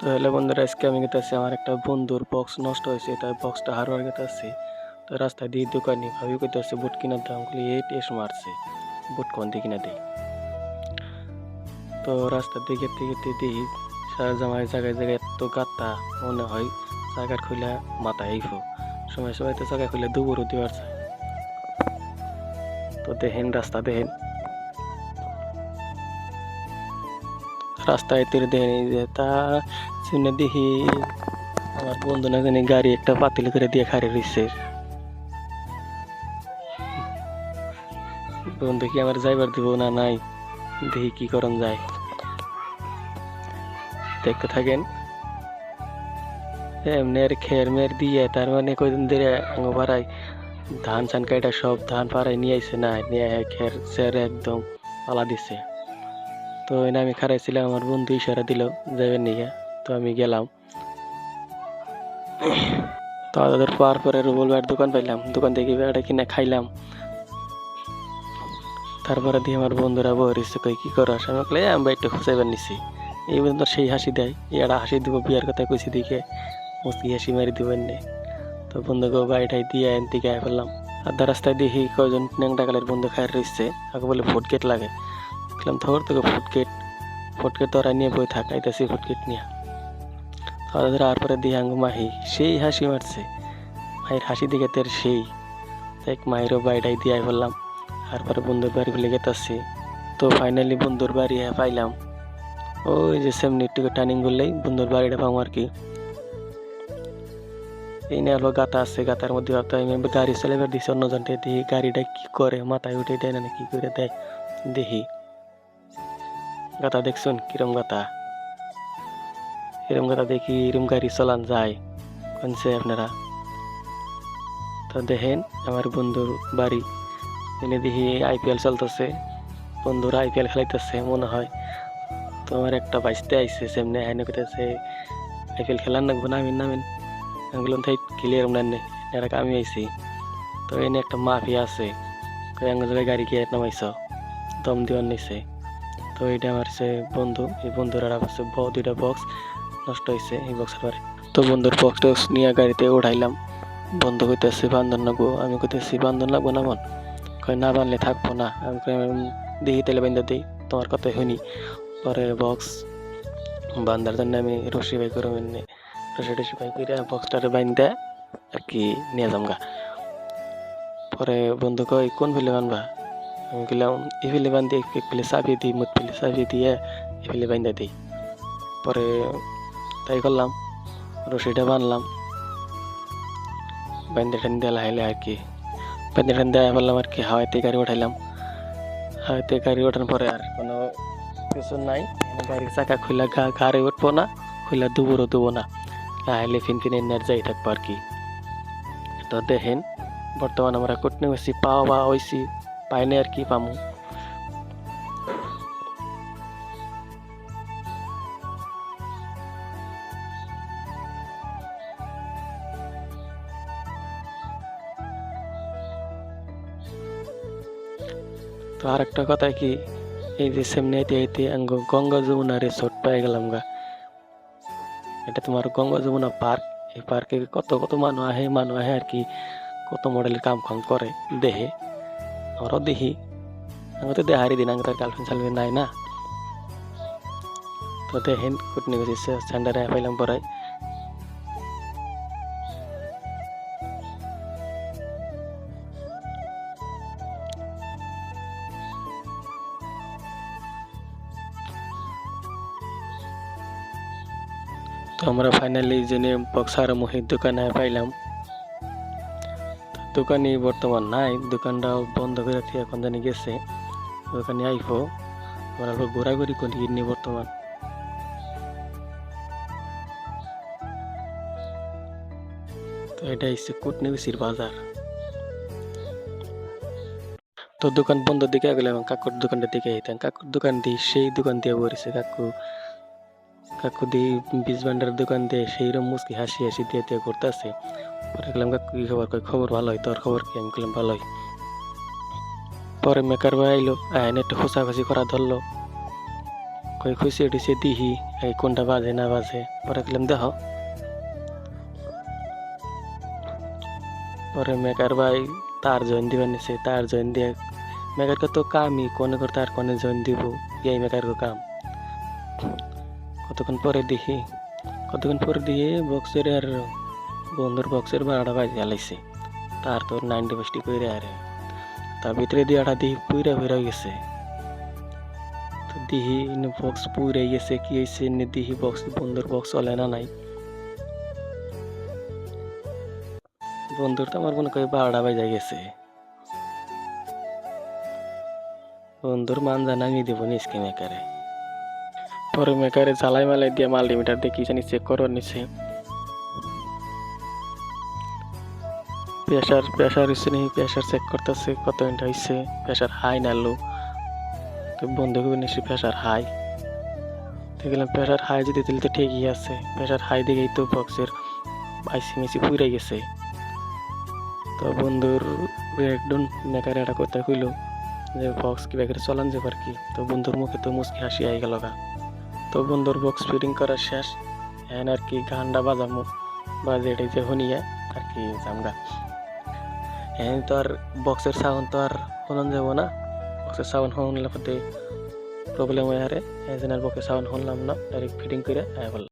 তো হ্যালো বন্ধুরা, আজকে আমি গেতেছি আমার একটা বন্ধুর বক্স নষ্ট হয়েছে, তাই বক্সটা হারবার গেতেছি। তো রাস্তায় দিয়ে দোকানি ভাবি কইতেছে বুট কিনার দাম বলি এই টেস মারছে, বুট কোন দিয়ে কিনা দেই। তো রাস্তার দিকে দেখি সারা জামায় জায়গায় জায়গায় এত গাত্তা, মনে হয় জায়গা খুলে মাথা আইফো, সময় সময় তো জায়গা খুলে দুপুরও দেওয়ার চাই। তো দেখেন রাস্তায় তীরে দেখেন এই যে তা শুনে দেখি আমার বন্ধু না জানি গাড়ি একটা পাতিল করে দিয়ে খারে রইছে। বন্ধু কি আমার যাইবার দিব না নাই, দেখি কি করন যায়, দেখতে থাকেন। এমনি আর খের মের দিয়ে তার মানে কয়দিন ধরে আঙ্গ পাড়ায় ধান চান কাইটা সব ধান পাড়ায় নিয়ে আইছে, না নিয়ে খের চের একদম পালা দিছে। তো এনে আমি খারাইছিলাম, আমার বন্ধু ইশারা দিল যাবেন নিয়ে, তো আমি গেলাম। তো তাদের পাওয়ার পরে রুবল ভাইয়ের দোকান পাইলাম, দোকান থেকে বেড়া কিনে খাইলাম। তারপরে দিয়ে আমার বন্ধুরা বহরিছে কই কি করস, আমি বলে আমি একটু খুঁজাইবার নিছি। এই বন্ধু সেই হাসি দেয়, এরা হাসি দিব বিয়ার কথা কইছি দিকে মুসকি হাসি মারি দিবেন নে। তো বন্ধুকে বাড়িটাই দিয়ে দিকে আয় ফেললাম। আধা রাস্তায় দেখি কয়জন ন্যাংটা কালের বন্ধু খায় রয়েছে, আগে বলে ফুটগেট লাগে। বললাম ধর তোকে ফুটগেট তোরা নিয়ে বই থাক, আইতাছি ফুটগেট নিয়ে। তাদের আর পরে দিয়ে আঙ্গু মাহি সেই হাসি মারছে, মায়ের হাসি দিকে তোর সেই এক মায়েরও বাড়িটাই দিয়ে আয় ফেললাম। তারপরে বন্ধুর বাড়ি ফেলে গেতাছি। তো ফাইনালি বন্ধুর বাড়ি পাইলাম, ওই যে সেমনি একটু টার্নিং করলেই বন্ধুর বাড়িটা পাবো আর কি। এই নিয়ে আলো গাতা আছে, গাতার মধ্যে ভাবতে আমি গাড়ি চালাবার দিচ্ছি, অন্যজনটা দেখি গাড়িটা কি করে মাথায় উঠে দেয় না কি করে দেয়। দেখি গাতা দেখছুন কিরম গাতা, এরম গাতা দেখি এরম গাড়ি চালান যায় কোনছে আপনারা। তো দেখেন আমার বন্ধুর বাড়ি, এনে দেখি আইপিএল চলতেছে, বন্ধুরা আইপিএল খেলাইতেছে মনে হয়। তো আমার একটা বাইসতে আইসে সেমনি হাইনে কইতেছে আইপিএল খেলার নাকবো নামিন নামিন, আমি বললাম তাই ক্লিয়ার নান্নে এরা আমি আইসি। তো এনে একটা মাফিয়া আছে, আঙ্গ জায়গায় গাড়ি গিয়ে নামাইছ, দম দিওয়ার নিছে। তো এটা আমার সে বন্ধু, এই বন্ধুর আর আছে দুইটা বক্স নষ্ট হয়েছে এই বক্সের পরে। তো বন্ধুর বক্স নিয়ে গাড়িতে উঠাইলাম। বন্ধু কইতেছে বান্ধন লাগবো, আমি কইতেছি বান্ধন লাগবো না মন, কয় না বানলে থাকবো না। আমি দেখি তেলে বান্ধা দিই, তোমার কথাই শুনি। পরে বক্স বান্ধার জন্য আমি রশি বাই করে রশি বাই করে বক্সটারে বাইন্দা আর কি নিয়ে যামগা। পরে বন্ধু কয় কোন ফেলে বানবা, আমি গেলাম এই ফেলে বান্ধি, এক ফেলে চাবি দিই, মুখ ফেলে চাবি দিয়ে এই ফেলে বান্ধা দিই। পরে তাই করলাম, রশিটা বানলাম, বাইন্দা ঠান দিয়ে লাইলে আর কি বাইন্দা ঠান দিয়ে বললাম আর কি। হাওয়াইতে গাড়ি উঠাইলাম, হাওয়াইতে গাড়ি ওঠানোর পরে আর কোনো কিছু নাই, গাড়ির চাকা খুলে গাড়ি উঠবো না, খুলে দুপুরও দেবো না, লাইলে ফিনফিনে নেট যাই থাকবো আর কি। তো দেখেন বর্তমান আমরা কটনি হয়েছি, পাওয়া বা হয়েছি পাইনি আর কি পামু। তো আর একটা কথা কি, এই যে সামনে আইতে আইতে আঙ্গ গঙ্গা যমুনা রিসোর্ট পেয়ে গেলাম গা। এটা তোমার গঙ্গা যমুনা পার্ক, এই পার্কে কত কত মানুষ আহে আর কি, কত মডেলের কাম করে দেহে, আমরাও দেখি। আমি তো দেহারি দিন আঙ্গ তার গার্লফ্রেন্ড সালফ্রেন্ড নাই না। তো দেখেন কুটনি গেছি সেন্টারে পাইলাম পড়াই। তো আমরা ফাইনালি জেনে বক্সার মহির দোকানে পাইলাম। দোকানে বর্তমান নাই, দোকানটাও বন্ধ করে এখন জানি গেছে, দোকানে আইফো আমরা ঘোরাঘুরি করি কিনি বর্তমান। তো এটা হচ্ছে কুটনিবিসির বাজার। তো দোকান বন্ধ দিকে গেলাম, কাকুর দোকানটা দিকে যেতাম, কাকুর দোকান দিয়ে সেই দোকান দিয়ে বলেছে কাকু দিয়ে বীজ ভান্ডারের দোকান দিয়ে সেইরকম মুসকি হাসি হাসি দিয়ে দিয়ে করতেছে। পরে গেলাম কাকু কি খবর, কই খবর ভালোই, তোর খবর কি, আমি গেলাম ভালোই। পরে মেকার ভাই আইলো, আইন একটু খোঁচাখুচি করা ধরলো, কই খুশি উঠেছে দিহি এই কোনটা বাজে না বাজে, পরে গেলাম দেখো। পরে মেকার ভাই তার জয়েন দিবার নিছে, তার জয়েন দিয়ে মেকার তো কামই কোনে করতে আর কোনে জয়েন দিব, এই মেকার কাম। কতক্ষণ পরে দিয়ে বক্সের আর বন্ধুর বক্সের বারোটা বাজে আলাইছে, তার তোর 90 বস্টি কইরে আরে তার ভিতরে দিয়াটা দিহি পুইরা গেছে। তো দিহি বক্স পুইরে গেছে, কি হয়েছে দিহি বক্স বন্ধুর বক্স চলে না নাই। বন্ধুর তো আমার মনে করি 12টা বাজে গেছে। বন্ধুর মান জানাই দেবো নিচকে মেকারে। পরে মেকারে জ্বালাই মালাই দিয়ে মাল্টিমিটার দিয়ে কি জানি চেক করবার নিছে, প্রেশার হচ্ছে নি, প্রেশার চেক করতেছে কত মিনিট হয়েছে, প্রেশার হাই না লো। তো বন্ধু নিশ্চয়ই প্রেশার হাই, দেখলাম প্রেশার হাই যদি দিলে তো ঠিকই আছে, প্রেশার হাই দিকেই তো বক্সের আইসি মেসি পুইরা গেছে। তো বন্ধুর একজন মেকারে একটা কথা কইলো যে বক্স কি ব্যাগের চলান যাবার কি। তো বন্ধুর মুখে তো মুচকি হাসি আই গেল গা। তো বন্ধুর বক্স ফিটিং করা শেষ, এখন আর কি গানটা বাজামো, বাজে এটাই যে শুনিয়ে আর কি জামগা। এখন তো আর বক্সের সাউন্ড তো আর শোনান যাব না, বক্সের সাউন্ড শুনলে প্রবলেম হয়ে আরে, এই জন্য আর বক্সের সাউন্ড শুনলাম না, ডাইরেক্ট ফিটিং করে আয় বললাম।